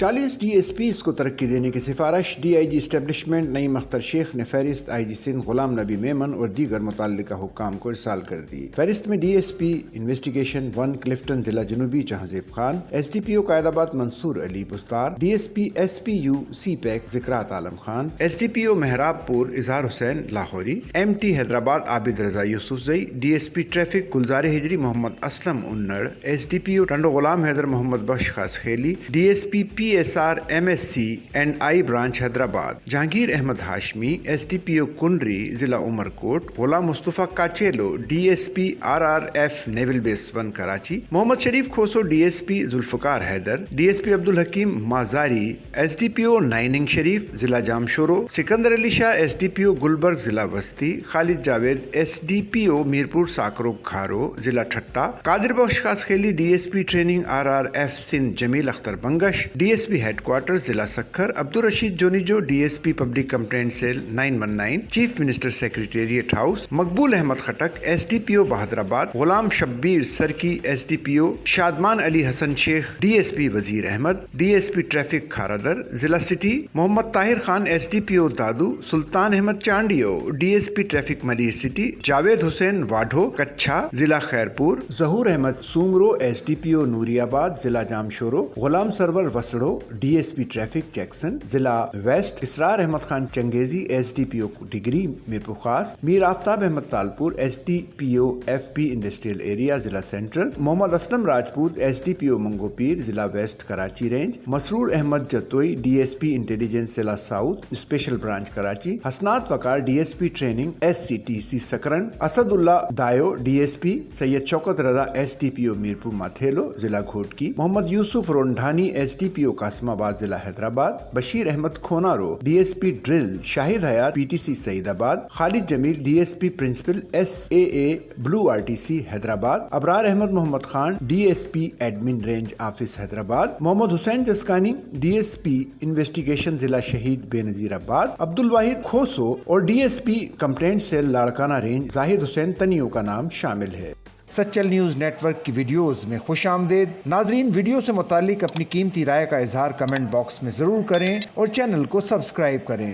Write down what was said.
40 DSPs کو ترقی دینے کی سفارش DIG اسٹیبلشمنٹ نعیم اختر شیخ نے فہرست IG سندھ غلام نبی میمن اور دیگر متعلقہ حکام کو ارسال کر دی۔ فہرست میں DSP انویسٹیگیشن 1 کلفٹن ضلع جنوبی جہانزیب خان، SDPO قائد آباد منصور علی بستار، DSP SPU CPEC ذکرات Alam Khan, SDPO مہراب پور اظہار حسین لاہوری، MT حیدرآباد عابد رضا یوسفزئی، DSP ٹریفک گلزار ہجری محمد اسلم انڑ، SDPO ٹنڈو غلام حیدر محمد بخش خاص خیلی، DSP PSR MSC and I branch Hyderabad, Jahangir Ahmed Hashmi, SDPO Kunri ضلع عمر کوٹ، غلام مصطفیٰ کاچیلو DSP RRF نیول بیس 1 کراچی، محمد شریف Khoso DSP Zulfiqar Haider, DSP Abdul Hakim مازاری SDPO نائننگ شریف ضلع جامشورو، سکندر علی شاہ SDPO گلبرگ ضلع وسطی، خالد جاوید SDPO میرپور ساکرو کھارو ضلع ٹھٹا، قادر بخش خاص خیلی DSP training RRF Sindh Jamil Akhtar Bangash, DSP head quarter ضلع Sukkur, Abdul Rasheed Junejo DSP public complaint cell 919 chief minister secretariat house, Maqbool Ahmed Khattak SDPO Bahadurabad, Ghulam Shabbir سرکی SDPO، شادمان علی حسن شیخ DSP وزیر Ahmad, DSP traffic Kharadar ضلع city, Muhammad Tahir Khan SDPO Dadu, Sultan Ahmed Chandio DSP traffic Malir city, Javed Hussain Wadho Kachha ضلع خیرپور، ظہور احمد سومرو SDPO نوری آباد ضلع Jamshoro, Ghulam Sarwar Wasro DSP traffic Jackson ضلع west, Israr Ahmed Khan Changezi SDPO Digri Mirpur Khas, Mir Aftab Ahmed Talpur SDPO FP industrial area ضلع central, Muhammad Aslam Rajput SDPO Mangho Pir ضلع west Karachi range, Masroor Ahmed Jatoi DSP intelligence ضلع south special branch Karachi, Hasnat Waqar DSP training SCTC Sakran, Asad Ullah Dayo DSP، Syed Shaukat Raza SDPO Mirpur Mathelo ضلع گھوٹکی، محمد یوسف رونڈھانی SDPO قاسم آباد ضلع Hyderabad, Bashir Ahmed Khonaro DSP drill, Shahid Hayat PTC Saeedabad, Khalid Jamil DSP principal SAA بلو RTC Hyderabad, Abrar Ahmed Muhammad Khan DSP admin range office Hyderabad, Muhammad Hussain Jaskani DSP investigation ضلع شہید بے نظیر آباد، عبد الواحد کھوسو اور DSP complaint cell Larkana range Zahid Hussain Tunio کا نام شامل ہے۔ سچل نیوز نیٹ ورک کی ویڈیوز میں خوش آمدید۔ ناظرین، ویڈیو سے متعلق اپنی قیمتی رائے کا اظہار کمنٹ باکس میں ضرور کریں اور چینل کو سبسکرائب کریں۔